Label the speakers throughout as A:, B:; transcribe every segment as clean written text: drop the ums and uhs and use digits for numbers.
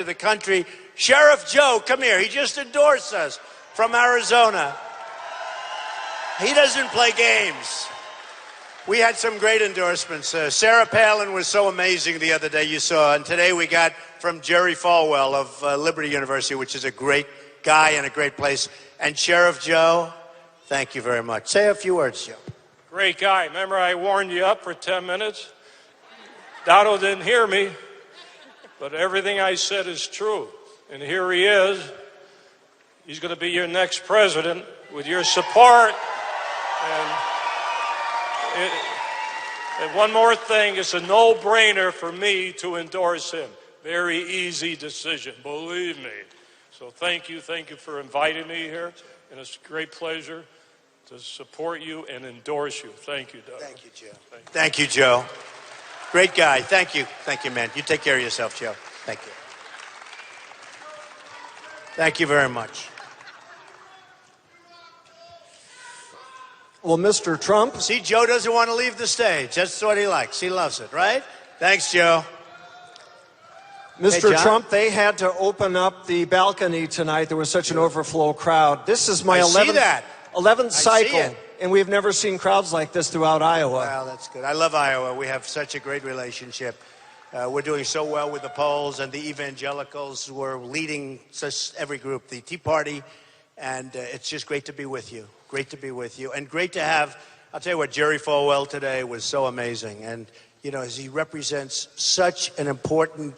A: to the country. Sheriff Joe, come here. He just endorsed us from Arizona. He doesn't play games. We had some great endorsements. Sarah Palin was so amazing the other day, you saw. And today we got from Jerry Falwell of Liberty University, which is a great guy and a great place. And Sheriff Joe, thank you very much. Say a few words, Joe.
B: Great guy. Remember I warned you up for 10 minutes? Donald didn't hear me, but everything I said is true. And here he is. He's going to be your next president with your support. And one more thing, it's a no-brainer for me to endorse him. Very easy decision, believe me. So thank you for inviting me here, and it's a great pleasure to support you and endorse you. Thank you, Doug.
A: Thank you, Joe. Thank you, Joe. Great guy. Thank you, man. You take care of yourself, Joe. Thank you. Thank you very much.
C: Well, Mr. Trump.
A: See, Joe doesn't want to leave the stage. That's what he likes. He loves it, right? Thanks, Joe.
C: Mr. Trump, they had to open up the balcony tonight. There was such an overflow crowd. This is my 11th cycle, and we've never seen crowds like this throughout Iowa.
A: Well, that's good. I love Iowa. We have such a great relationship. We're doing so well with the polls, and the evangelicals were leading every group, the Tea Party, and it's just great to be with you. Great to be with you, and great to have, I'll tell you what, Jerry Falwell today was so amazing. And, you know, as he represents such an important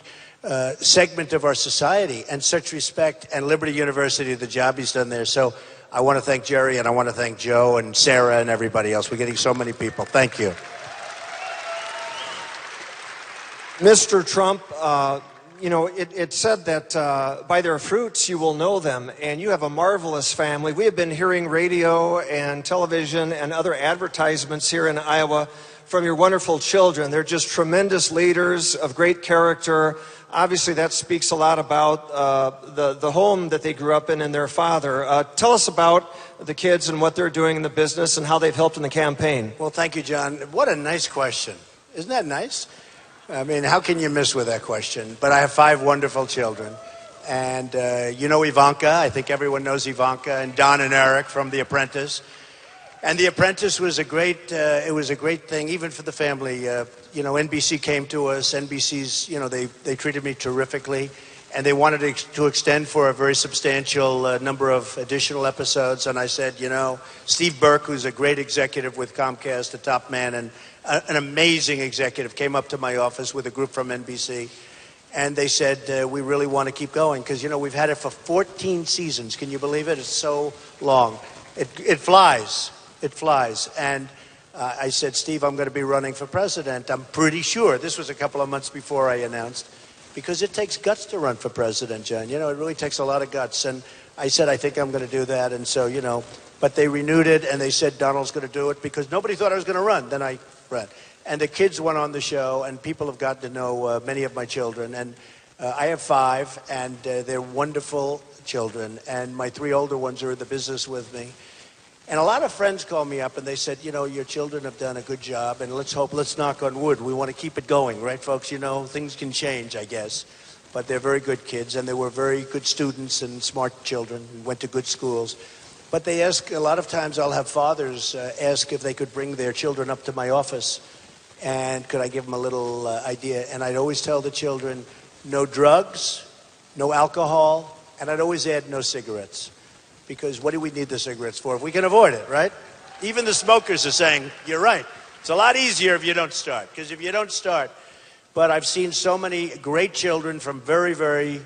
A: segment of our society and such respect, and Liberty University, the job he's done there. So I want to thank Jerry, and I want to thank Joe and Sarah and everybody else. We're getting so many people. Thank you.
C: Mr. Trump, you know, it said that by their fruits you will know them, and you have a marvelous family. We have been hearing radio and television and other advertisements here in Iowa from your wonderful children. They're just tremendous leaders of great character. Obviously, that speaks a lot about the home that they grew up in and their father. Tell us about the kids and what they're doing in the business and how they've helped in the campaign.
A: Well, thank you, John. What a nice question. Isn't that nice? I mean, how can you miss with that question? But I have 5 wonderful children. And you know Ivanka. I think everyone knows Ivanka, and Don and Eric from The Apprentice. And The Apprentice was a great, it was a great thing, even for the family. You know, NBC came to us. NBC's, you know, they treated me terrifically. And they wanted to extend for a very substantial number of additional episodes. And I said, you know, Steve Burke, who's a great executive with Comcast, a top man, and an amazing executive, came up to my office with a group from NBC. And they said, we really want to keep going. Because, you know, we've had it for 14 seasons. Can you believe it? It's so long. It flies. It flies. And I said, Steve, I'm going to be running for president. I'm pretty sure. This was a couple of months before I announced. Because it takes guts to run for president, John. You know, it really takes a lot of guts. And I said, I think I'm going to do that. And so, you know, but they renewed it, and they said Donald's going to do it because nobody thought I was going to run. Then I ran. And the kids went on the show, and people have gotten to know many of my children. And I have 5, and they're wonderful children. And my 3 older ones are in the business with me. And a lot of friends called me up, and they said, you know, your children have done a good job, and let's knock on wood. We want to keep it going, right, folks? You know, things can change, I guess. But they're very good kids, and they were very good students and smart children, and went to good schools. But they ask, a lot of times I'll have fathers ask if they could bring their children up to my office, and could I give them a little idea. And I'd always tell the children, no drugs, no alcohol, and I'd always add no cigarettes. Because what do we need the cigarettes for if we can avoid it, right? Even the smokers are saying, you're right. It's a lot easier if you don't start. Because if you don't start. But I've seen so many great children from very, very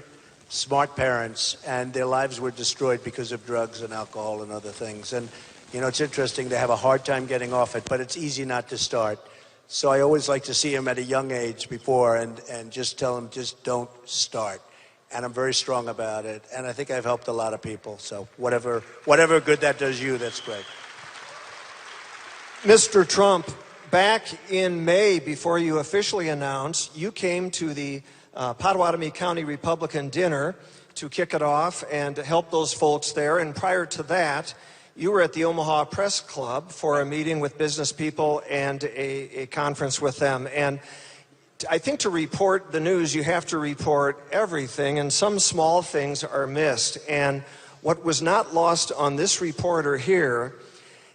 A: smart parents, and their lives were destroyed because of drugs and alcohol and other things. And, you know, it's interesting. They have a hard time getting off it, but it's easy not to start. So I always like to see them at a young age before and just tell them, just don't start. And I'm very strong about it. And I think I've helped a lot of people. So whatever good that does you, that's great.
C: Mr. Trump, back in May, before you officially announced, you came to the Pottawatomie County Republican dinner to kick it off and to help those folks there. And prior to that, you were at the Omaha Press Club for a meeting with business people and a conference with them. And I think to report the news, you have to report everything, and some small things are missed. And what was not lost on this reporter here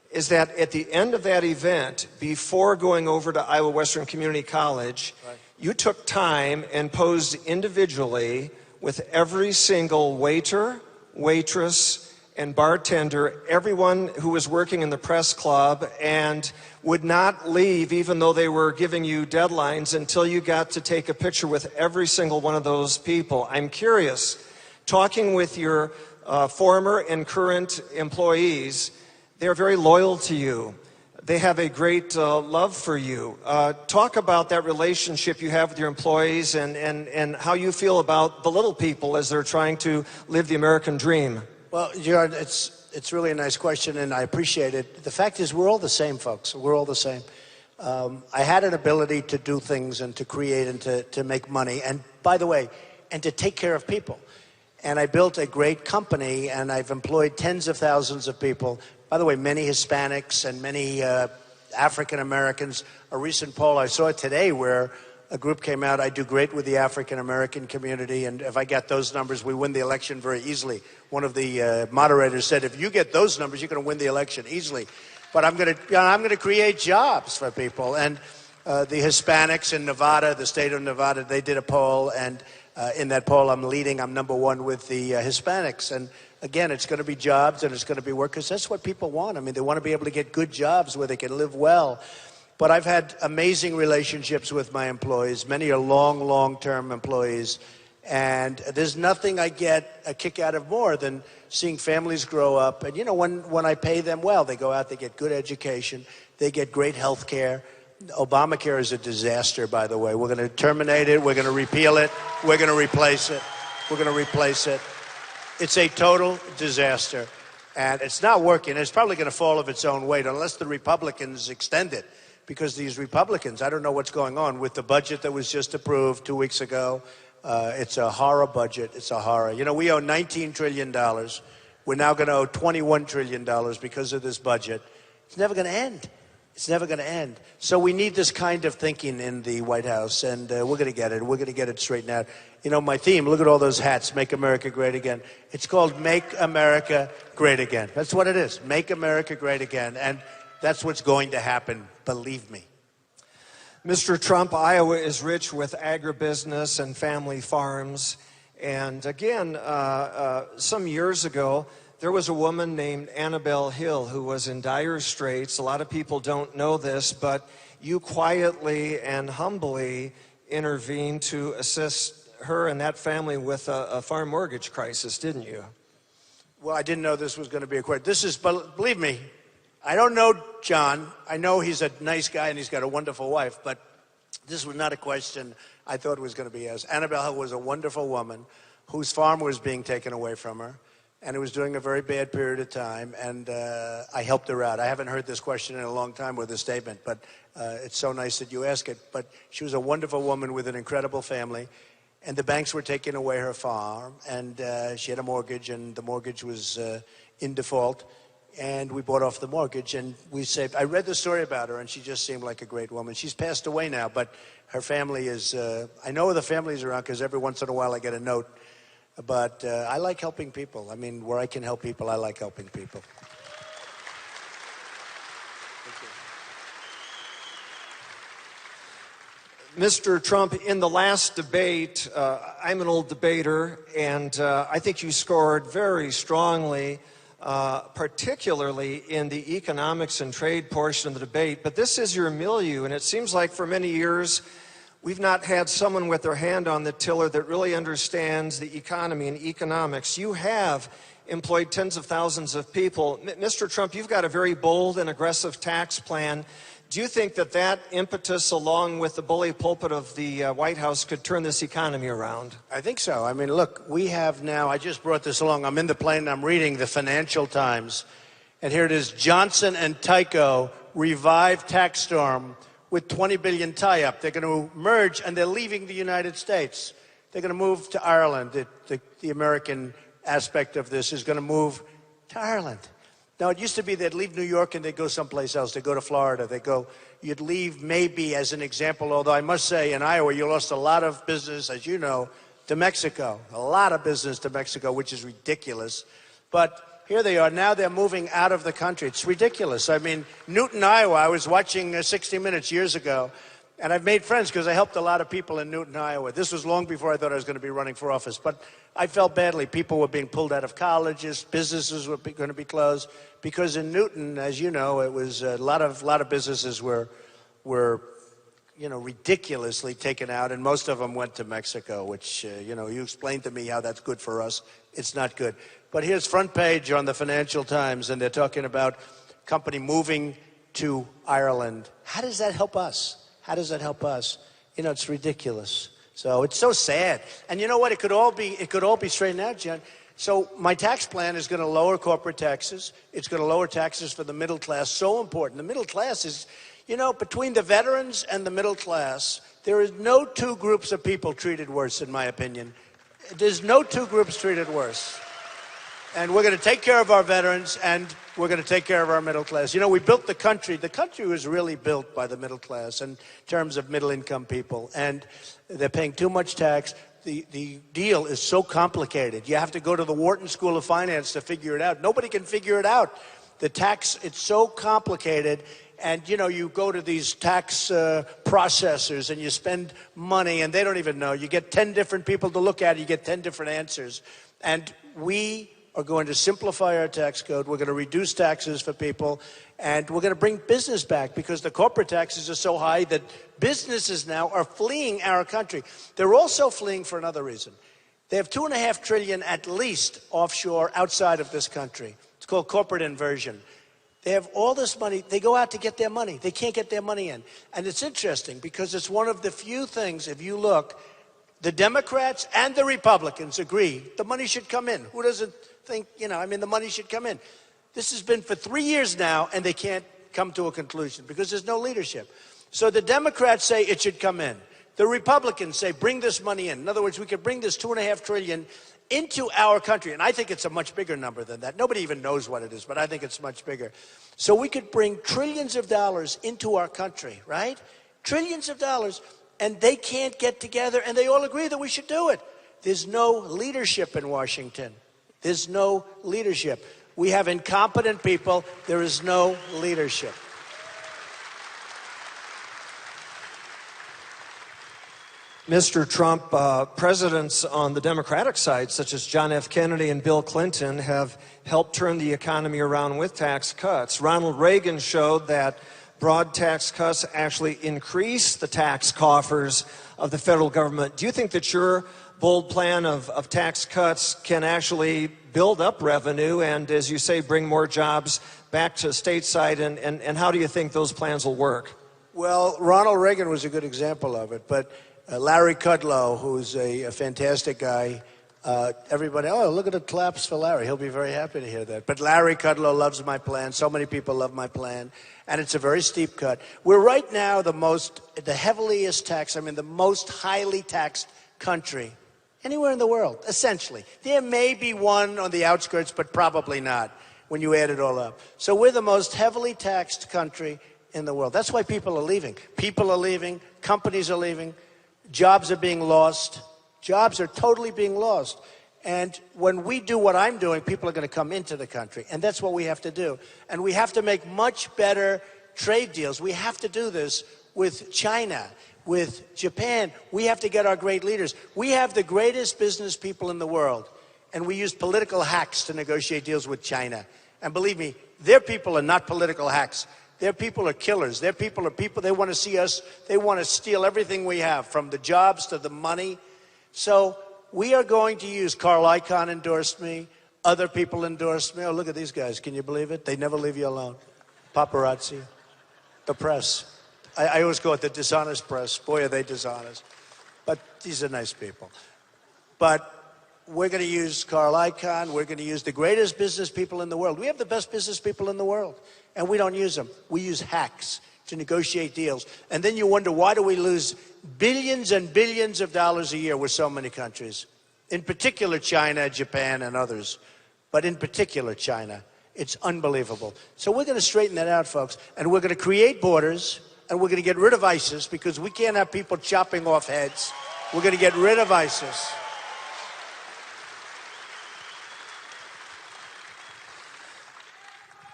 C: is that at the end of that event, before going over to Iowa Western Community College, right, you took time and posed individually with every single waiter, waitress, and bartender, everyone who was working in the press club, and would not leave even though they were giving you deadlines until you got to take a picture with every single one of those people. I'm curious, talking with your former and current employees, they're very loyal to you. They have a great love for you. Talk about that relationship you have with your employees and how you feel about the little people as they're trying to live the American dream.
A: Well, Gerard, it's really a nice question, and I appreciate it. The fact is, we're all the same, folks. We're all the same. I had an ability to do things and to create and to make money, and by the way, and to take care of people. And I built a great company, and I've employed tens of thousands of people. By the way, many Hispanics and many African Americans. A recent poll I saw today where a group came out, I do great with the African American community, and if I get those numbers, we win the election very easily. One of the moderators said, if you get those numbers, you're going to win the election easily. But I'm going to create jobs for people. And the Hispanics in Nevada, the state of Nevada, they did a poll, and in that poll I'm leading. I'm number one with the Hispanics. And again, it's going to be jobs and it's going to be work, because that's what people want. I mean, they want to be able to get good jobs where they can live well. But I've had amazing relationships with my employees. Many are long-term employees. And there's nothing I get a kick out of more than seeing families grow up. And, you know, when I pay them well, they go out, they get good education, they get great health care. Obamacare is a disaster, by the way. We're going to terminate it. We're going to repeal it. We're going to replace it. We're going to replace it. It's a total disaster. And it's not working. It's probably going to fall of its own weight unless the Republicans extend it. Because these Republicans, I don't know what's going on with the budget that was just approved 2 weeks ago. It's a horror budget. It's a horror. You know, we owe $19 trillion. We're now going to owe $21 trillion because of this budget. It's never going to end. It's never going to end. So we need this kind of thinking in the White House, and we're going to get it. We're going to get it straightened out. You know, my theme, look at all those hats, Make America Great Again. It's called Make America Great Again. That's what it is, Make America Great Again. And that's what's going to happen, believe me.
C: Mr. Trump, Iowa is rich with agribusiness and family farms. And again, some years ago, there was a woman named Annabelle Hill who was in dire straits. A lot of people don't know this, but you quietly and humbly intervened to assist her and that family with a farm mortgage crisis, didn't you?
A: Well, I didn't know this was going to be a question. This is, believe me, I don't know John. I know he's a nice guy and he's got a wonderful wife, but this was not a question I thought it was going to be asked. Annabelle Hill was a wonderful woman whose farm was being taken away from her, and it was during a very bad period of time, and I helped her out. I haven't heard this question in a long time with this statement, but it's so nice that you ask it. But she was a wonderful woman with an incredible family, and the banks were taking away her farm, and she had a mortgage, and the mortgage was in default. And we bought off the mortgage, and we saved. I read the story about her, and she just seemed like a great woman. She's passed away now, but her family is, I know the family's around because every once in a while I get a note. But I like helping people. I mean, where I can help people, I like helping people.
C: Mr. Trump, in the last debate, I'm an old debater, and I think you scored very strongly, particularly in the economics and trade portion of the debate. But this is your milieu, and it seems like for many years we've not had someone with their hand on the tiller that really understands the economy and economics. You have employed tens of thousands of people. Mr. Trump, you've got a very bold and aggressive tax plan. Do you think that that impetus, along with the bully pulpit of the White House, could turn this economy around?
A: I think so. I mean, look, we have now, I just brought this along. I'm in the plane and I'm reading the Financial Times. And here it is, Johnson and Tyco revive tax storm with $20 billion tie-up. They're going to merge and they're leaving the United States. They're going to move to Ireland. The American aspect of this is going to move to Ireland. Now, it used to be they'd leave New York and they'd go someplace else. They'd go to Florida. You'd leave maybe, as an example, although I must say in Iowa you lost a lot of business, as you know, to Mexico. A lot of business to Mexico, which is ridiculous. But here they are. Now they're moving out of the country. It's ridiculous. I mean, Newton, Iowa, I was watching 60 Minutes years ago, and I've made friends because I helped a lot of people in Newton, Iowa. This was long before I thought I was going to be running for office. But I felt badly. People were being pulled out of colleges. Businesses were going to be closed. Because in Newton, as you know, it was a lot of businesses were ridiculously taken out. And most of them went to Mexico, which, you explained to me how that's good for us. It's not good. But here's front page on the Financial Times, and they're talking about company moving to Ireland. How does that help us? How does that help us? It's ridiculous. So it's so sad. And you know what? It could all be straightened out, Jen. So my tax plan is going to lower corporate taxes. It's going to lower taxes for the middle class. So important. The middle class is, between the veterans and the middle class, there is no two groups of people treated worse, in my opinion. There's no two groups treated worse. And we're going to take care of our veterans, and we're going to take care of our middle class. We built the country. The country was really built by the middle class in terms of middle-income people, and they're paying too much tax. The deal is so complicated. You have to go to the Wharton School of Finance to figure it out. Nobody can figure it out. The tax, it's so complicated. And, you go to these tax processors and you spend money and they don't even know. You get 10 different people to look at it. You get 10 different answers. And we are going to simplify our tax code. We're going to reduce taxes for people, and we're going to bring business back because the corporate taxes are so high that businesses now are fleeing our country. They're also fleeing for another reason. They have $2.5 trillion at least offshore outside of this country. It's called corporate inversion. They have all this money. They go out to get their money. They can't get their money in. And it's interesting because it's one of the few things, if you look, the Democrats and the Republicans agree the money should come in. Who doesn't think, the money should come in? This has been for 3 years now, and they can't come to a conclusion because there's no leadership. So the Democrats say it should come in. The Republicans say bring this money in. In other words, we could bring this $2.5 trillion into our country. And I think it's a much bigger number than that. Nobody even knows what it is, but I think it's much bigger. So we could bring trillions of dollars into our country, right? Trillions of dollars. And they can't get together, and they all agree that we should do it. There's no leadership in Washington. There's no leadership. We have incompetent people. There is no leadership.
C: Mr. Trump, presidents on the Democratic side, such as John F. Kennedy and Bill Clinton, have helped turn the economy around with tax cuts. Ronald Reagan showed that broad tax cuts actually increase the tax coffers of the federal government. Do you think that your bold plan of tax cuts can actually build up revenue and, as you say, bring more jobs back to stateside? And how do you think those plans will work?
A: Well, Ronald Reagan was a good example of it, but Larry Kudlow, who's a fantastic guy, everybody, look at the claps for Larry. He'll be very happy to hear that. But Larry Kudlow loves my plan. So many people love my plan. And it's a very steep cut. We're right now the most highly taxed country anywhere in the world, essentially. There may be one on the outskirts, but probably not when you add it all up. So we're the most heavily taxed country in the world. That's why people are leaving. People are leaving. Companies are leaving. Jobs are being lost. Jobs are totally being lost. And when we do what I'm doing, people are going to come into the country. And that's what we have to do. And we have to make much better trade deals. We have to do this with China, with Japan. We have to get our great leaders. We have the greatest business people in the world. And we use political hacks to negotiate deals with China. And believe me, their people are not political hacks. Their people are killers. Their people are people, they want to see us, they want to steal everything we have, from the jobs to the money. So we are going to use, Carl Icahn endorsed me, other people endorsed me. Oh, look at these guys. Can you believe it? They never leave you alone. Paparazzi, the press. I always call it the dishonest press. Boy, are they dishonest. But these are nice people. But we're going to use Carl Icahn. We're going to use the greatest business people in the world. We have the best business people in the world, and we don't use them. We use hacks to negotiate deals. And then you wonder, why do we lose billions and billions of dollars a year with so many countries? In particular, China, Japan, and others. But in particular, China. It's unbelievable. So we're going to straighten that out, folks, and we're going to create borders, and we're going to get rid of ISIS because we can't have people chopping off heads. We're going to get rid of ISIS.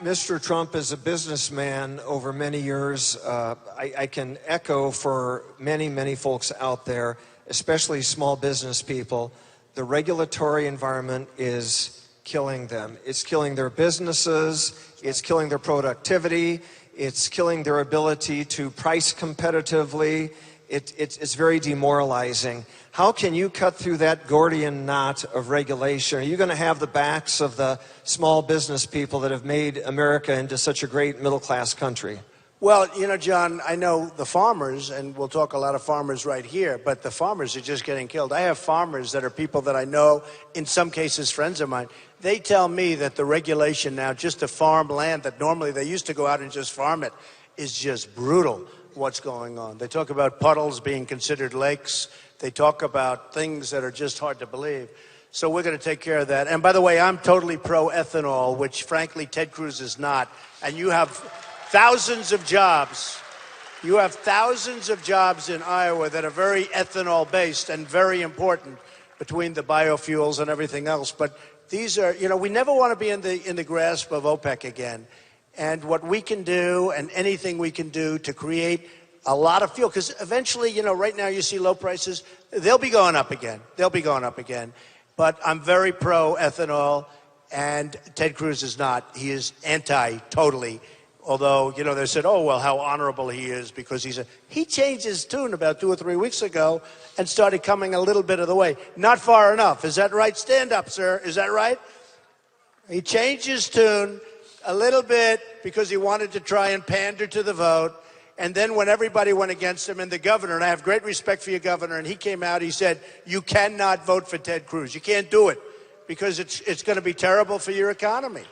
C: Mr. Trump, as a businessman over many years, I can echo for many, many folks out there, especially small business people, the regulatory environment is killing them. It's killing their businesses, it's killing their productivity, it's killing their ability to price competitively. It's very demoralizing. How can you cut through that Gordian knot of regulation? Are you going to have the backs of the small business people that have made America into such a great middle-class country?
A: Well, you know, John, I know the farmers, and we'll talk a lot of farmers right here, but the farmers are just getting killed. I have farmers that are people that I know, in some cases friends of mine. They tell me that the regulation now just to farm land that normally they used to go out and just farm it is just brutal. What's going on? They talk about puddles being considered lakes. They talk about things that are just hard to believe. So we're going to take care of that. And by the way, I'm totally pro-ethanol, which frankly Ted Cruz is not. And you have thousands of jobs. You have thousands of jobs in Iowa that are very ethanol-based and very important between the biofuels and everything else. But these are, you know, we never want to be in the grasp of OPEC again. And what we can do and anything we can do to create a lot of fuel, because eventually, you know, right now you see low prices, they'll be going up again. They'll be going up again. But I'm very pro-ethanol, and Ted Cruz is not. He is totally. Although, you know, they said, oh, well, how honorable he is because he changed his tune about 2 or 3 weeks ago and started coming a little bit of the way. Not far enough. Is that right? Stand up, sir. Is that right? He changed his tune a little bit because he wanted to try and pander to the vote. And then when everybody went against him and the governor, and I have great respect for your governor, and he came out, he said, you cannot vote for Ted Cruz. You can't do it because it's going to be terrible for your economy.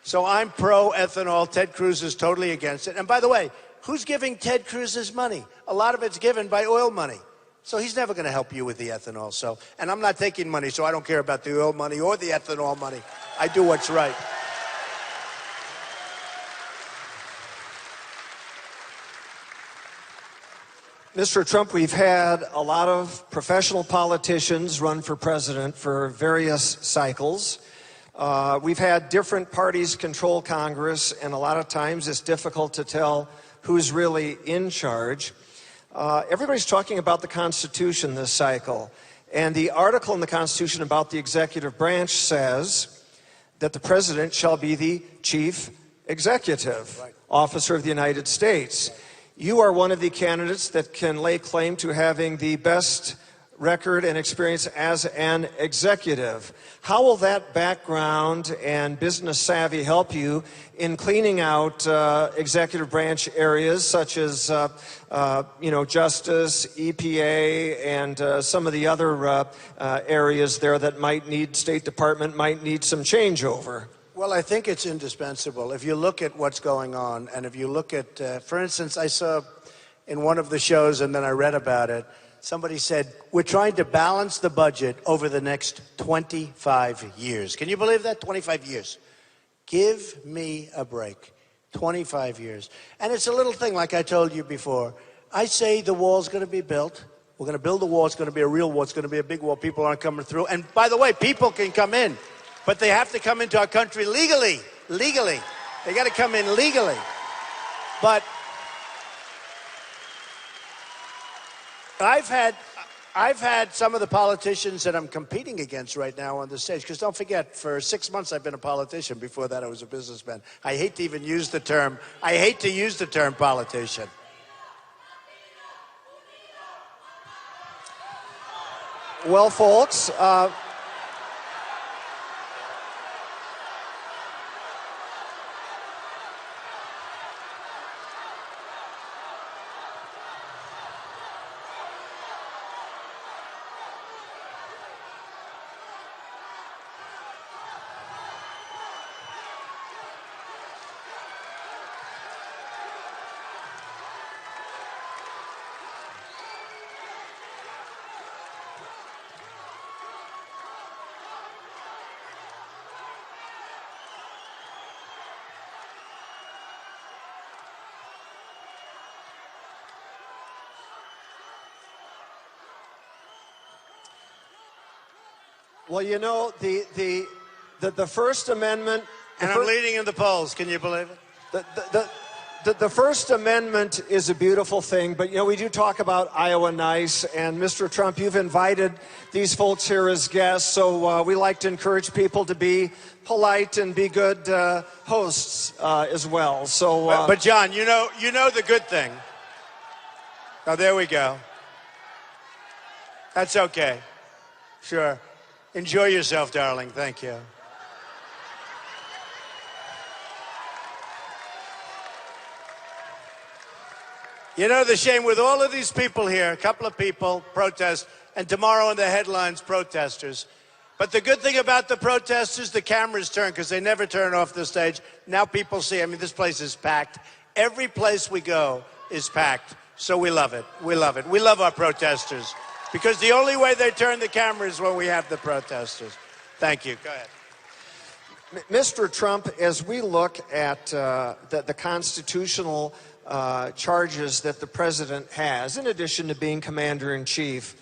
A: So I'm pro-ethanol. Ted Cruz is totally against it. And by the way, who's giving Ted Cruz his money? A lot of it's given by oil money. So he's never going to help you with the ethanol. So, and I'm not taking money, so I don't care about the oil money or the ethanol money. I do what's right.
C: Mr. Trump, we've had a lot of professional politicians run for president for various cycles. We've had different parties control Congress, and a lot of times it's difficult to tell who's really in charge. Everybody's talking about the Constitution this cycle, and the article in the Constitution about the executive branch says that the president shall be the chief executive officer of the United States. You are one of the candidates that can lay claim to having the best record and experience as an executive. How will that background and business savvy help you in cleaning out executive branch areas such as, justice, EPA, and some of the other areas there that might need, State Department might need some changeover?
A: Well, I think it's indispensable. If you look at what's going on, and if you look at, for instance, I saw in one of the shows, and then I read about it, somebody said, we're trying to balance the budget over the next 25 years. Can you believe that? 25 years. Give me a break. 25 years. And it's a little thing, like I told you before. I say the wall's going to be built. We're going to build a wall. It's going to be a real wall. It's going to be a big wall. People aren't coming through. And by the way, people can come in. But they have to come into our country legally. Legally. They got to come in legally. But I've had some of the politicians that I'm competing against right now on the stage, because don't forget, for 6 months I've been a politician. Before that I was a businessman. I hate to even use the term, politician.
C: Well, folks, Well, you know, the First Amendment...
A: And I'm leading in the polls. Can you believe it?
C: The First Amendment is a beautiful thing, but, you know, we do talk about Iowa nice, and Mr. Trump, you've invited these folks here as guests, so we like to encourage people to be polite and be good hosts as well. So,
A: but John, you know the good thing. Oh, there we go. That's okay. Sure. Enjoy yourself, darling. Thank you. You know, the shame with all of these people here, a couple of people protest, and tomorrow in the headlines, protesters. But the good thing about the protesters, the cameras turn, because they never turn off the stage. Now people see, I mean, this place is packed. Every place we go is packed. So we love it. We love it. We love our protesters. Because the only way they turn the camera is when we have the protesters. Thank you. Go ahead.
C: Mr. Trump, as we look at the constitutional charges that the president has, in addition to being commander-in-chief,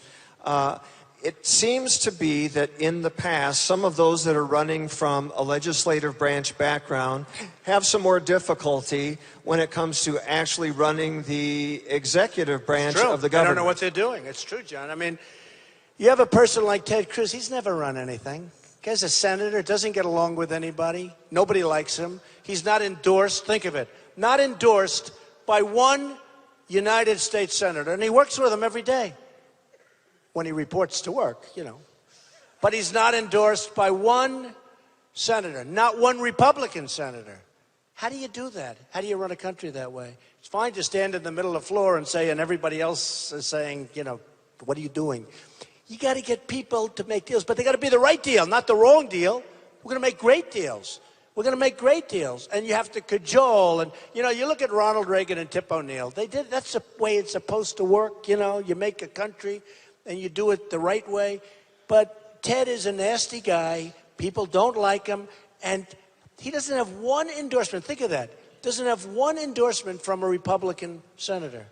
C: it seems to be that in the past, some of those that are running from a legislative branch background have some more difficulty when it comes to actually running the executive branch of the government.
A: I don't know what they're doing. It's true, John. I mean, you have a person like Ted Cruz. He's never run anything. Guy's a senator, doesn't get along with anybody. Nobody likes him. He's not endorsed. Think of it. Not endorsed by one United States senator. And he works with them every day when he reports to work, you know. But he's not endorsed by one senator, not one Republican senator. How do you do that? How do you run a country that way? It's fine to stand in the middle of the floor and say, and everybody else is saying, you know, what are you doing? You got to get people to make deals, but they got to be the right deal, not the wrong deal. We're going to make great deals. We're going to make great deals, and you have to cajole. And, you know, you look at Ronald Reagan and Tip O'Neill. They did. That's the way it's supposed to work, you know. You make a country, and you do it the right way. But Ted is a nasty guy. People don't like him, and he doesn't have one endorsement. Think of that. Doesn't have one endorsement from a Republican senator.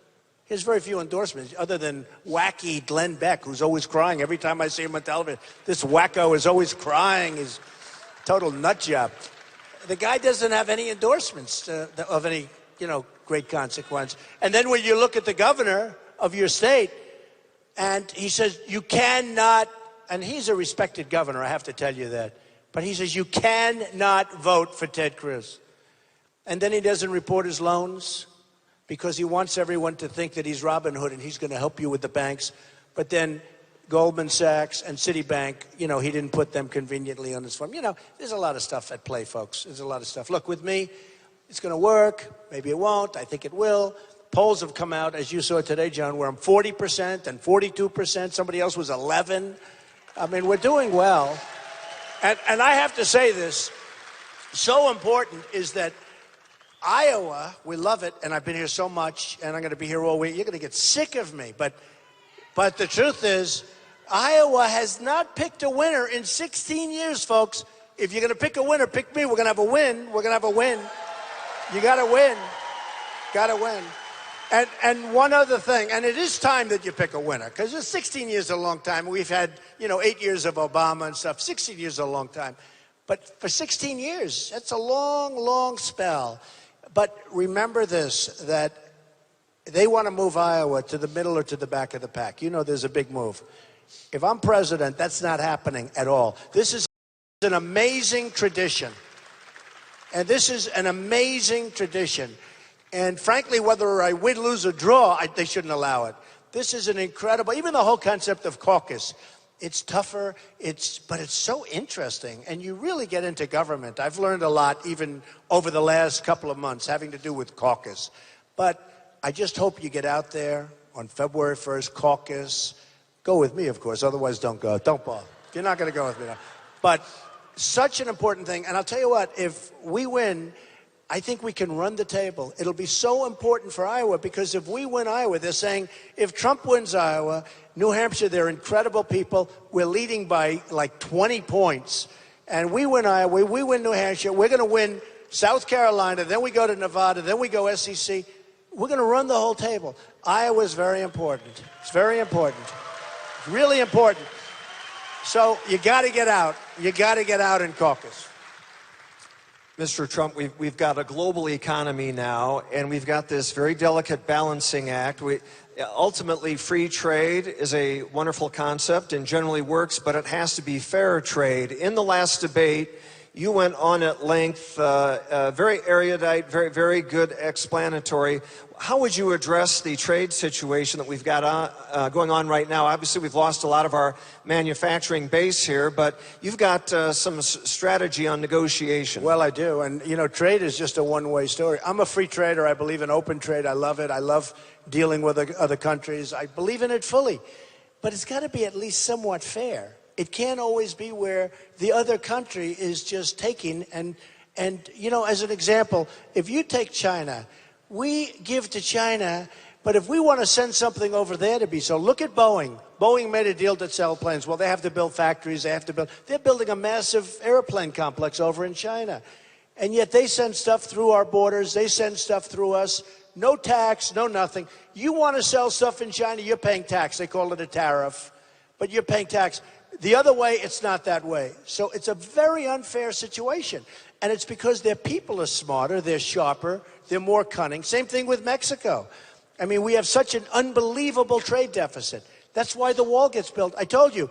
A: He has very few endorsements, other than wacky Glenn Beck, who's always crying every time I see him on television. This wacko is always crying. He's a total nut job. The guy doesn't have any endorsements of any, you know, great consequence. And then when you look at the governor of your state, and he says, you cannot, and he's a respected governor, I have to tell you that, but he says, you cannot vote for Ted Cruz. And then he doesn't report his loans because he wants everyone to think that he's Robin Hood and he's going to help you with the banks. But then Goldman Sachs and Citibank, you know, he didn't put them conveniently on his form. You know, there's a lot of stuff at play, folks. There's a lot of stuff. Look, with me, it's going to work. Maybe it won't. I think it will. Polls have come out, as you saw today, John, where I'm 40% and 42%. Somebody else was 11. I mean, we're doing well. And I have to say this, so important is that Iowa, we love it, and I've been here so much, and I'm going to be here all week. You're going to get sick of me. But the truth is, Iowa has not picked a winner in 16 years, folks. If you're going to pick a winner, pick me. We're going to have a win. We're going to have a win. You got to win. Got to win. And one other thing, and it is time that you pick a winner, because 16 years is a long time. We've had, you know, 8 years of Obama and stuff. 16 years is a long time. But for 16 years, that's a long, long spell. But remember this, that they want to move Iowa to the middle or to the back of the pack. You know there's a big move. If I'm president, that's not happening at all. This is an amazing tradition. And this is an amazing tradition. And frankly, whether I win, lose, or draw, they shouldn't allow it. This is an incredible, even the whole concept of caucus. It's tougher, but it's so interesting. And you really get into government. I've learned a lot, even over the last couple of months, having to do with caucus. But I just hope you get out there on February 1st, caucus. Go with me, of course. Otherwise, don't go. Don't bother. You're not going to go with me now. But such an important thing. And I'll tell you what, if we win, I think we can run the table. It'll be so important for Iowa, because if we win Iowa, they're saying, if Trump wins Iowa, New Hampshire, they're incredible people. We're leading by like 20 points. And we win Iowa, we win New Hampshire, we're going to win South Carolina, then we go to Nevada, then we go SEC. We're going to run the whole table. Iowa is very important. It's very important. It's really important. So you got to get out. You got to get out and caucus.
C: Mr. Trump, we've got a global economy now, and we've got this very delicate balancing act. Ultimately, free trade is a wonderful concept and generally works, but it has to be fair trade. In the last debate, you went on at length, very erudite, very, very good explanatory. How would you address the trade situation that we've got going on right now? Obviously, we've lost a lot of our manufacturing base here, but you've got some strategy on negotiation.
A: Well, I do. And, you know, trade is just a one-way story. I'm a free trader. I believe in open trade. I love it. I love dealing with other countries. I believe in it fully. But it's got to be at least somewhat fair. It can't always be where the other country is just taking and you know, as an example, if you take China, we give to China, but if we want to send something over there to be so, look at Boeing. Boeing made a deal to sell planes. Well, they have to build factories. They're building a massive airplane complex over in China. And yet they send stuff through our borders. They send stuff through us. No tax, no nothing. You want to sell stuff in China, you're paying tax. They call it a tariff, but you're paying tax. The other way, it's not that way. So it's a very unfair situation. And it's because their people are smarter, they're sharper, they're more cunning. Same thing with Mexico. I mean, we have such an unbelievable trade deficit. That's why the wall gets built. I told you,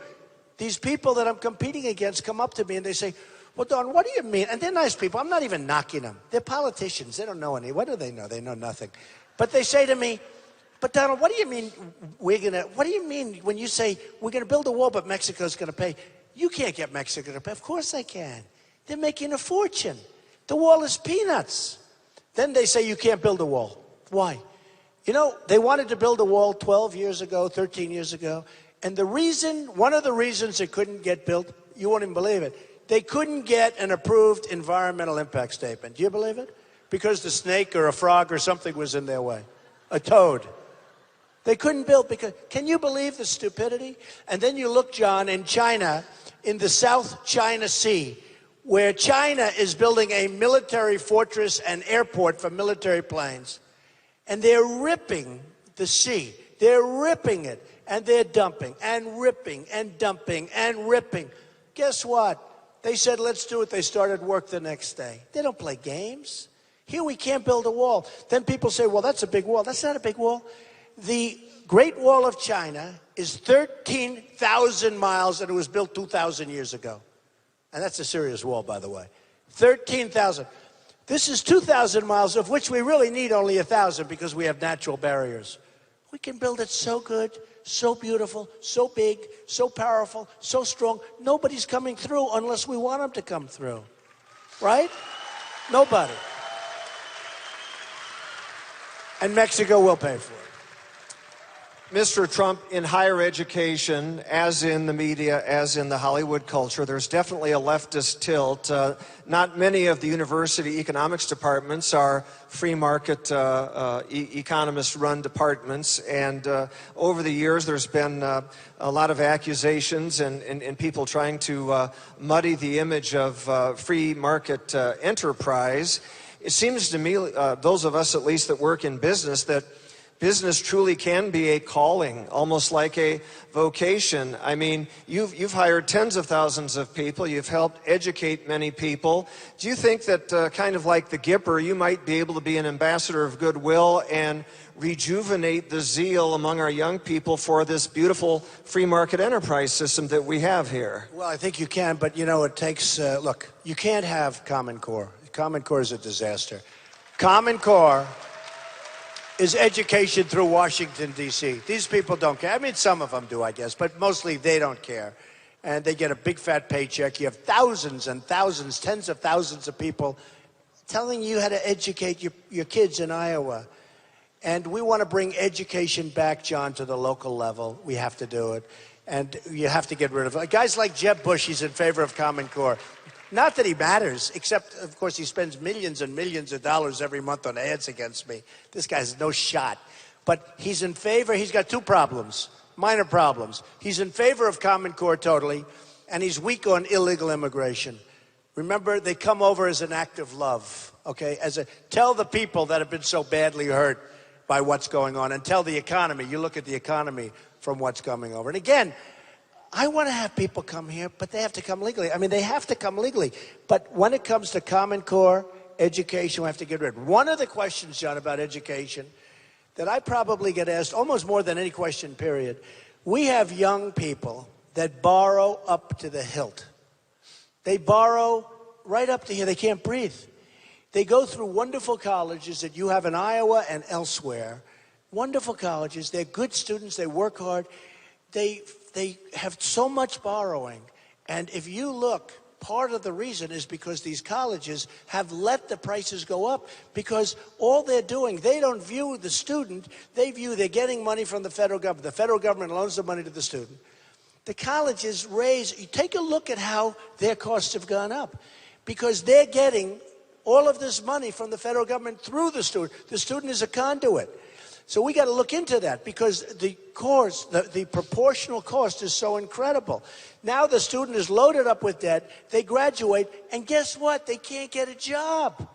A: these people that I'm competing against come up to me and they say, well, Don, what do you mean? And they're nice people. I'm not even knocking them. They're politicians. They don't know any. What do they know? They know nothing. But they say to me, but Donald, what do you mean what do you mean when you say we're going to build a wall, but Mexico's going to pay? You can't get Mexico to pay. Of course they can. They're making a fortune. The wall is peanuts. Then they say you can't build a wall. Why? You know, they wanted to build a wall 12 years ago, 13 years ago. And one of the reasons it couldn't get built, you won't even believe it, they couldn't get an approved environmental impact statement. Do you believe it? Because the snake or a frog or something was in their way. A toad. They couldn't build because, can you believe the stupidity? And then you look, John, in China, in the South China Sea, where China is building a military fortress and airport for military planes. And they're ripping the sea. They're ripping it. And they're dumping and ripping and dumping and ripping. Guess what? They said, let's do it. They started work the next day. They don't play games. Here we can't build a wall. Then people say, well, that's a big wall. That's not a big wall. The Great Wall of China is 13,000 miles, and it was built 2,000 years ago. And that's a serious wall, by the way. 13,000. This is 2,000 miles, of which we really need only 1,000 because we have natural barriers. We can build it so good, so beautiful, so big, so powerful, so strong. Nobody's coming through unless we want them to come through. Right? Nobody. And Mexico will pay for it.
C: Mr. Trump, in higher education, as in the media, as in the Hollywood culture, there's definitely a leftist tilt. Not many of the university economics departments are free market economist-run departments. And over the years, there's been a lot of accusations and people trying to muddy the image of free market enterprise. It seems to me, those of us at least that work in business, that business truly can be a calling, almost like a vocation. I mean, you've hired tens of thousands of people. You've helped educate many people. Do you think that kind of like the Gipper, you might be able to be an ambassador of goodwill and rejuvenate the zeal among our young people for this beautiful free market enterprise system that we have here?
A: Well, I think you can, but you know, it takes, look, you can't have Common Core. Common Core is a disaster. Common Core is education through Washington, D.C. These people don't care. I mean, some of them do, I guess, but mostly they don't care. And they get a big fat paycheck. You have thousands and thousands, tens of thousands of people telling you how to educate your kids in Iowa. And we want to bring education back, John, to the local level. We have to do it. And you have to get rid of it. Guys like Jeb Bush, he's in favor of Common Core. Not that he matters, except, of course, he spends millions and millions of dollars every month on ads against me. This guy's no shot. But he's in favor. He's got two problems, minor problems. He's in favor of Common Core totally, and he's weak on illegal immigration. Remember, they come over as an act of love, okay? Tell the people that have been so badly hurt by what's going on, and tell the economy. You look at the economy from what's coming over. And again, I want to have people come here, but they have to come legally. I mean, they have to come legally. But when it comes to Common Core education, we have to get rid of it. One of the questions, John, about education that I probably get asked almost more than any question, period. We have young people that borrow up to the hilt. They borrow right up to here. They can't breathe. They go through wonderful colleges that you have in Iowa and elsewhere. Wonderful colleges. They're good students. They work hard. They have so much borrowing. And if you look, part of the reason is because these colleges have let the prices go up, because all they're doing, they don't view the student, they view they're getting money from the federal government. The federal government loans the money to the student. The colleges raise, you take a look at how their costs have gone up, because they're getting all of this money from the federal government through the student. The student is a conduit. So we got to look into that, because the cost, the proportional cost is so incredible. Now the student is loaded up with debt, they graduate, and guess what? They can't get a job.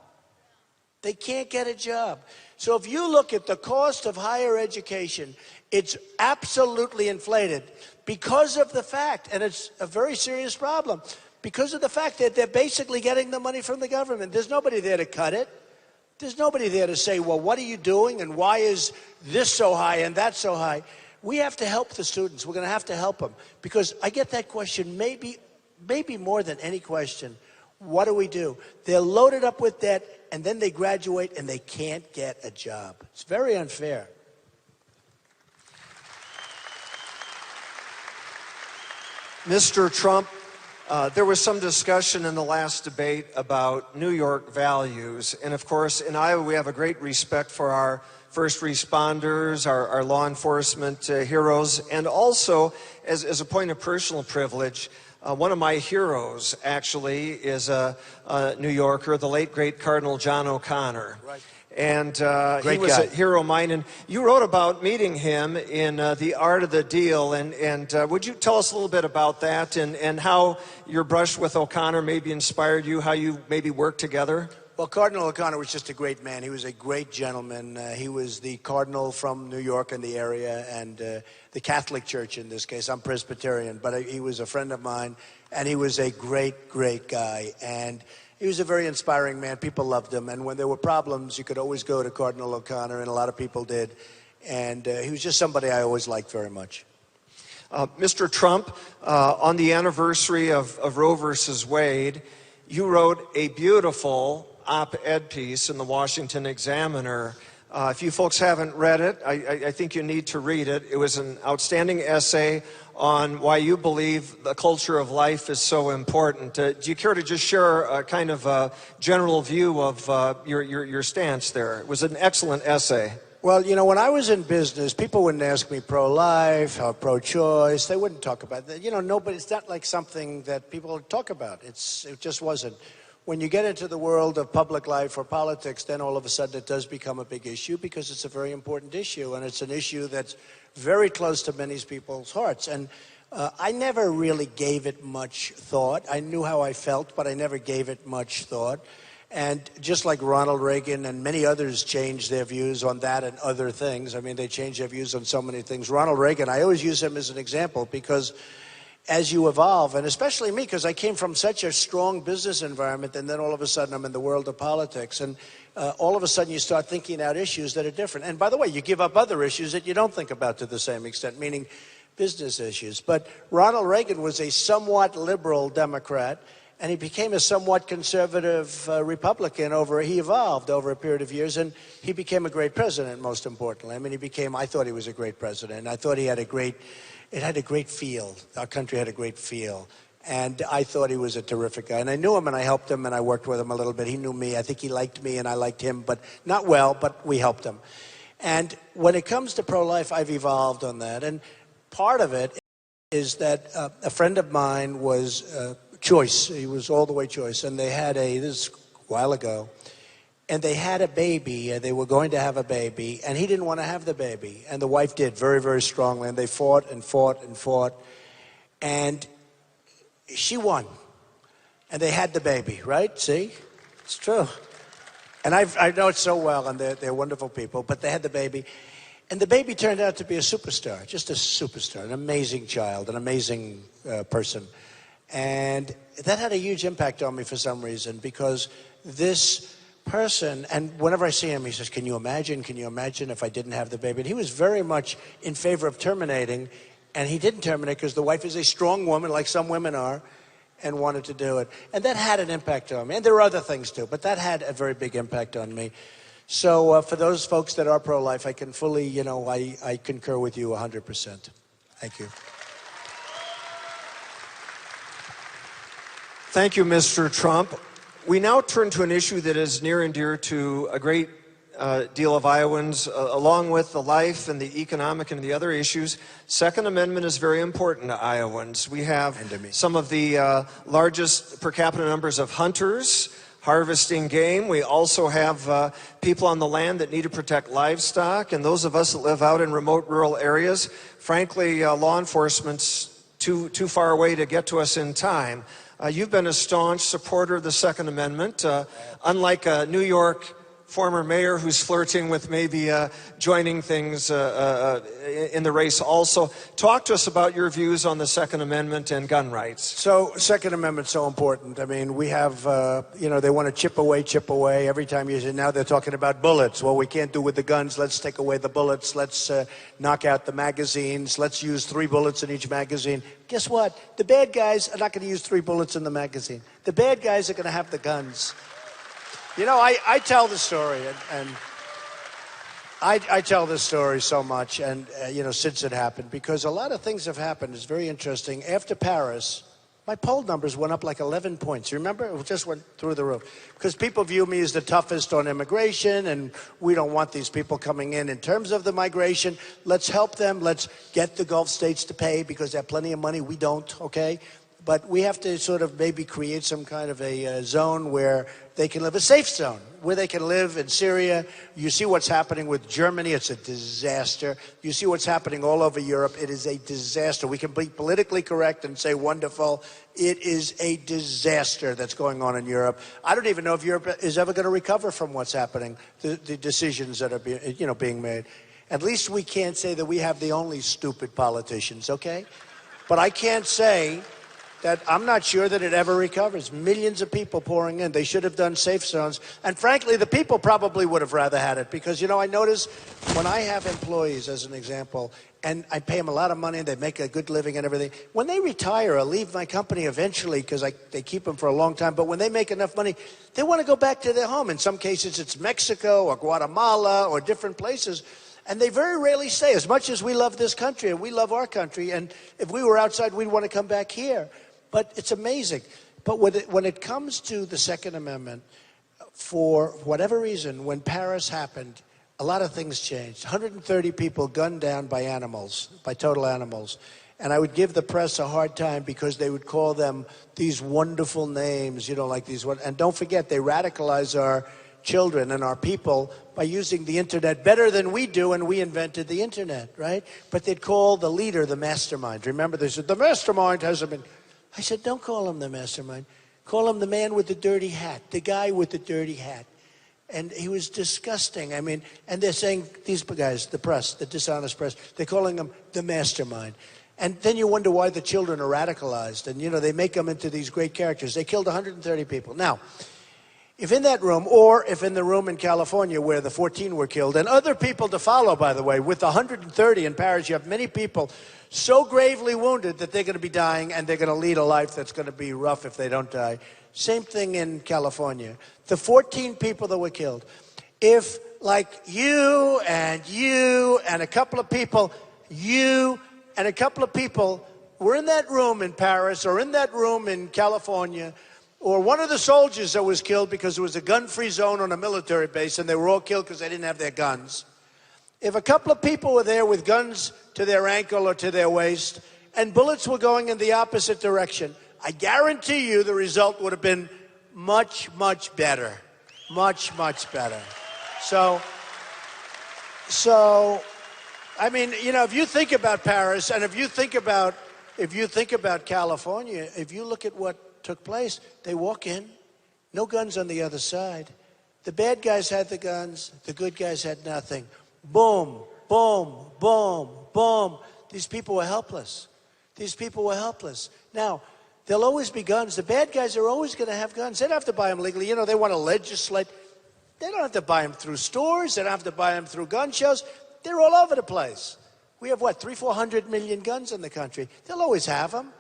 A: They can't get a job. So if you look at the cost of higher education, it's absolutely inflated because of the fact, and it's a very serious problem, because of the fact that they're basically getting the money from the government. There's nobody there to cut it. There's nobody there to say, well, what are you doing and why is this so high and that so high? We have to help the students. We're going to have to help them, because I get that question maybe more than any question. What do we do? They're loaded up with debt, and then they graduate and they can't get a job. It's very unfair.
C: Mr. Trump, there was some discussion in the last debate about New York values. And of course, in Iowa, we have a great respect for our first responders, our law enforcement heroes. And also, as a point of personal privilege, one of my heroes, actually, is a New Yorker, the late, great Cardinal John O'Connor. Right. And he was a hero of mine. And you wrote about meeting him in The Art of the Deal. And would you tell us a little bit about that and how your brush with O'Connor maybe inspired you, how you maybe worked together?
A: Well, Cardinal O'Connor was just a great man. He was a great gentleman. He was the cardinal from New York and the area, and the Catholic Church in this case. I'm Presbyterian, but he was a friend of mine, and he was a great, great guy. And he was a very inspiring man. People loved him. And when there were problems, you could always go to Cardinal O'Connor, and a lot of people did. And he was just somebody I always liked very much.
C: Mr. Trump, on the anniversary of Roe versus Wade, you wrote a beautiful op-ed piece in the Washington Examiner. If you folks haven't read it, I think you need to read it. It was an outstanding essay on why you believe the culture of life is so important. Do you care to just share a kind of a general view of your stance there? It was an excellent essay.
A: Well, you know, when I was in business, people wouldn't ask me pro-life or pro-choice. They wouldn't talk about that. You know, nobody, it's not like something that people talk about. It just wasn't. When you get into the world of public life or politics, then all of a sudden it does become a big issue, because it's a very important issue, and it's an issue that's very close to many people's hearts. And I never really gave it much thought. I knew how I felt, but I never gave it much thought. And just like Ronald Reagan and many others changed their views on that and other things, I mean, they changed their views on so many things. Ronald Reagan, I always use him as an example, because as you evolve, and especially me, because I came from such a strong business environment, and then all of a sudden I'm in the world of politics, and all of a sudden you start thinking out issues that are different. And by the way, you give up other issues that you don't think about to the same extent, meaning business issues. But Ronald Reagan was a somewhat liberal Democrat, and he became a somewhat conservative Republican he evolved over a period of years, and he became a great president, most importantly. I mean, I thought he was a great president. I thought it had a great feel. Our country had a great feel. And I thought he was a terrific guy. And I knew him, and I helped him, and I worked with him a little bit. He knew me. I think he liked me, and I liked him, but not well, but we helped him. And when it comes to pro-life, I've evolved on that. And part of it is that a friend of mine was choice. He was all the way choice. And they had this was a while ago, and they had a baby. They were going to have a baby, and he didn't want to have the baby. And the wife did, very, very strongly. And they fought and fought and fought. And she won. And they had the baby, right? See? It's true. And I know it so well, and they're wonderful people, but they had the baby. And the baby turned out to be a superstar, just a superstar, an amazing child, an amazing person. And that had a huge impact on me for some reason, because this person, and whenever I see him, he says, can you imagine if I didn't have the baby? And he was very much in favor of terminating, and he didn't terminate because the wife is a strong woman, like some women are, and wanted to do it. And that had an impact on me. And there were other things too, but that had a very big impact on me. So for those folks that are pro-life, I can fully, I concur with you 100%. Thank you.
C: Thank you, Mr. Trump. We now turn to an issue that is near and dear to a great deal of Iowans, along with the life and the economic and the other issues. Second Amendment is very important to Iowans. We have some of the largest per capita numbers of hunters harvesting game. We also have people on the land that need to protect livestock, and those of us that live out in remote rural areas. Frankly, law enforcement's too far away to get to us in time. You've been a staunch supporter of the Second Amendment, unlike a New York former mayor who's flirting with maybe joining things in the race also. Talk to us about your views on the Second Amendment and gun rights.
A: So, Second Amendment's so important. I mean, we have, they want to chip away. Every time you say, now they're talking about bullets. Well, we can't do with the guns. Let's take away the bullets. Let's knock out the magazines. Let's use 3 bullets in each magazine. Guess what? The bad guys are not going to use 3 bullets in the magazine. The bad guys are going to have the guns. I tell the story, and I tell this story so much, and, since it happened, because a lot of things have happened. It's very interesting. After Paris, my poll numbers went up like 11 points. Remember? It just went through the roof. Because people view me as the toughest on immigration, and we don't want these people coming in terms of the migration. Let's help them. Let's get the Gulf states to pay because they have plenty of money. We don't, okay? But we have to sort of maybe create some kind of a zone where they can live, a safe zone, where they can live in Syria. You see what's happening with Germany. It's a disaster. You see what's happening all over Europe. It is a disaster. We can be politically correct and say wonderful. It is a disaster that's going on in Europe. I don't even know if Europe is ever going to recover from what's happening, the decisions that are being made. At least we can't say that we have the only stupid politicians, okay? But I can't say that I'm not sure that it ever recovers. Millions of people pouring in. They should have done safe zones. And frankly, the people probably would have rather had it because, I notice when I have employees, as an example, and I pay them a lot of money and they make a good living and everything, when they retire or leave my company eventually, because they keep them for a long time, but when they make enough money, they want to go back to their home. In some cases, it's Mexico or Guatemala or different places. And they very rarely stay. As much as we love this country and we love our country, and if we were outside, we'd want to come back here. But it's amazing. But when it comes to the Second Amendment, for whatever reason, when Paris happened, a lot of things changed. 130 people gunned down by animals, by total animals. And I would give the press a hard time because they would call them these wonderful names, like these ones. And don't forget, they radicalize our children and our people by using the internet better than we do, and we invented the internet, right? But they'd call the leader the mastermind. Remember, they said, the mastermind hasn't been... I said, don't call him the mastermind. Call him the man with the dirty hat, the guy with the dirty hat. And he was disgusting. I mean, and they're saying, these guys, the press, the dishonest press, they're calling him the mastermind. And then you wonder why the children are radicalized. And, they make them into these great characters. They killed 130 people. Now, if in that room, or if in the room in California where the 14 were killed, and other people to follow, by the way, with 130 in Paris, you have many people so gravely wounded that they're going to be dying and they're going to lead a life that's going to be rough if they don't die. Same thing in California. The 14 people that were killed, if like you and a couple of people, were in that room in Paris or in that room in California, or one of the soldiers that was killed because it was a gun-free zone on a military base and they were all killed because they didn't have their guns. If a couple of people were there with guns to their ankle or to their waist and bullets were going in the opposite direction, I guarantee you the result would have been much, much better. Much, much better. So, I mean, if you think about Paris and if you think about California, if you look at what took place, they walk in, no guns on the other side. The bad guys had the guns, the good guys had nothing. Boom, boom, boom, boom. These people were helpless. These people were helpless. Now, there'll always be guns. The bad guys are always going to have guns. They don't have to buy them legally. You know, they want to legislate. They don't have to buy them through stores. They don't have to buy them through gun shows. They're all over the place. We have, what, 300-400 million guns in the country. They'll always have them.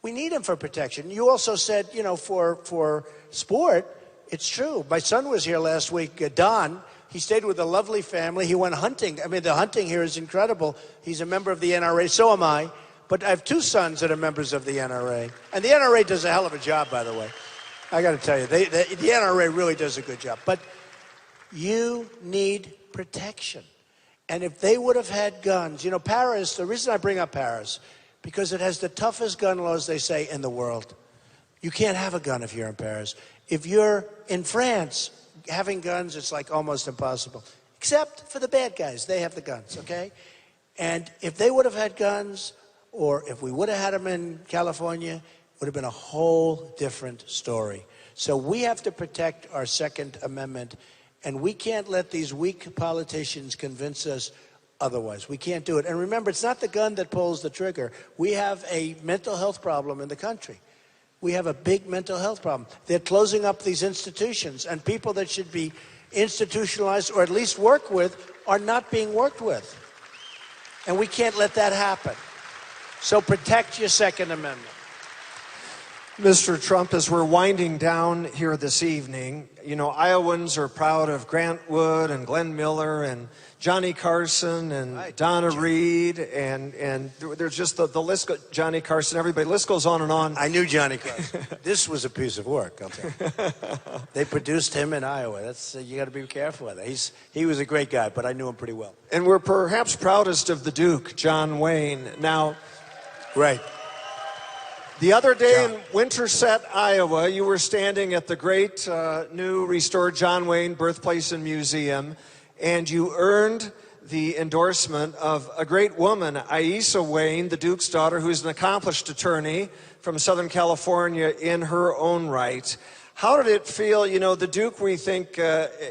A: We need them for protection. You also said, you know, for sport, it's true. My son was here last week, Don. He stayed with a lovely family. He went hunting. I mean, the hunting here is incredible. He's a member of the NRA. So am I. But I have two sons that are members of the NRA. And the NRA does a hell of a job, by the way. I got to tell you, the NRA really does a good job. But you need protection. And if they would have had guns, you know, Paris, the reason I bring up Paris, because it has the toughest gun laws, they say, in the world. You can't have a gun if you're in Paris. If you're in France, having guns, it's like almost impossible. Except for the bad guys. They have the guns, okay? And if they would have had guns, or if we would have had them in California, it would have been a whole different story. So we have to protect our Second Amendment, and we can't let these weak politicians convince us otherwise. We can't do it. And remember, it's not the gun that pulls the trigger. We have a mental health problem in the country. We have a big mental health problem. They're closing up these institutions, and people that should be institutionalized or at least work with are not being worked with. And we can't let that happen. So protect your Second Amendment.
C: Mr. Trump, as we're winding down here this evening, you know, Iowans are proud of Grant Wood and Glenn Miller and Johnny Carson and Donna Reed, and there's just the list, Johnny Carson, everybody, the list goes on and on.
A: I knew Johnny Carson. This was a piece of work, I'll tell you. They produced him in Iowa. That's you got to be careful with it. He was a great guy, but I knew him pretty well.
C: And we're perhaps proudest of the Duke, John Wayne. Now,
A: right.
C: The other day in Winterset, Iowa, you were standing at the great new restored John Wayne Birthplace and Museum, and you earned the endorsement of a great woman, Aisa Wayne, the Duke's daughter, who's an accomplished attorney from Southern California in her own right. How did it feel? You know, the Duke, we think,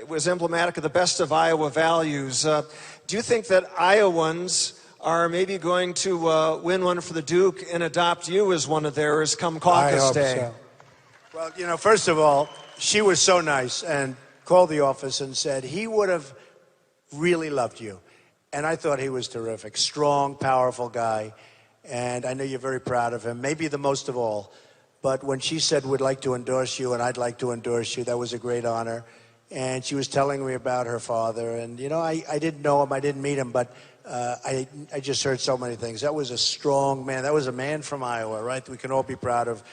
C: was emblematic of the best of Iowa values. Do you think that Iowans are maybe going to win one for the Duke and adopt you as one of theirs come caucus day?
A: So. Well, you know, first of all, she was so nice and called the office and said he would have really loved you. And I thought he was terrific. Strong, powerful guy. And I know you're very proud of him, maybe the most of all. But when she said, we'd like to endorse you and I'd like to endorse you, that was a great honor. And she was telling me about her father. And, you know, I didn't know him, I didn't meet him, but I just heard so many things. That was a strong man. That was a man from Iowa, right? We can all be proud of.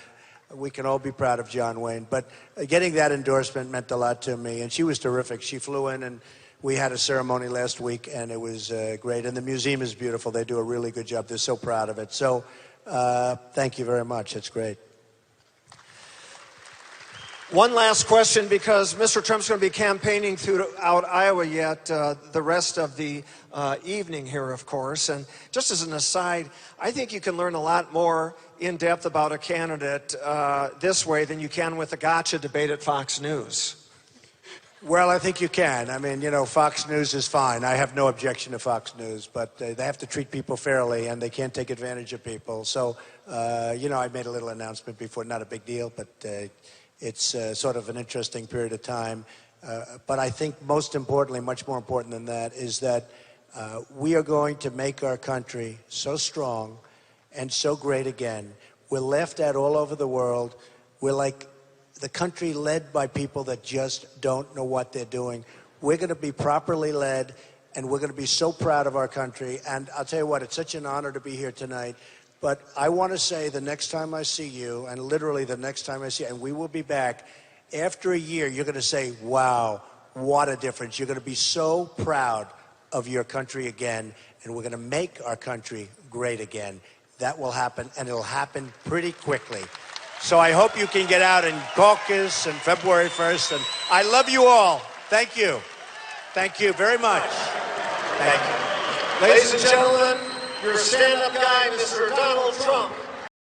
A: We can all be proud of John Wayne. But getting that endorsement meant a lot to me. And she was terrific. She flew in, and we had a ceremony last week, and it was great. And the museum is beautiful. They do a really good job. They're so proud of it. So thank you very much. It's great.
C: One last question, because Mr. Trump's going to be campaigning throughout Iowa yet the rest of the evening here, of course. And just as an aside, I think you can learn a lot more in depth about a candidate this way than you can with a gotcha debate at Fox News.
A: Well, I think you can. I mean, you know, Fox News is fine. I have no objection to Fox News, but they have to treat people fairly, and they can't take advantage of people. So, you know, I made a little announcement before, not a big deal, but it's sort of an interesting period of time. But I think most importantly, much more important than that, is that we are going to make our country so strong and so great again. We're laughed at all over the world. We're like the country led by people that just don't know what they're doing. We're going to be properly led, and we're going to be so proud of our country. And I'll tell you what, it's such an honor to be here tonight. But I want to say the next time I see you, and literally the next time I see you, and we will be back, after a year, you're going to say, wow, what a difference. You're going to be so proud of your country again, and we're going to make our country great again. That will happen, and it'll happen pretty quickly. So I hope you can get out and caucus on February 1st, and I love you all. Thank you. Thank you very much. Thank you.
C: Ladies and gentlemen, your stand-up guy, Mr. Donald Trump.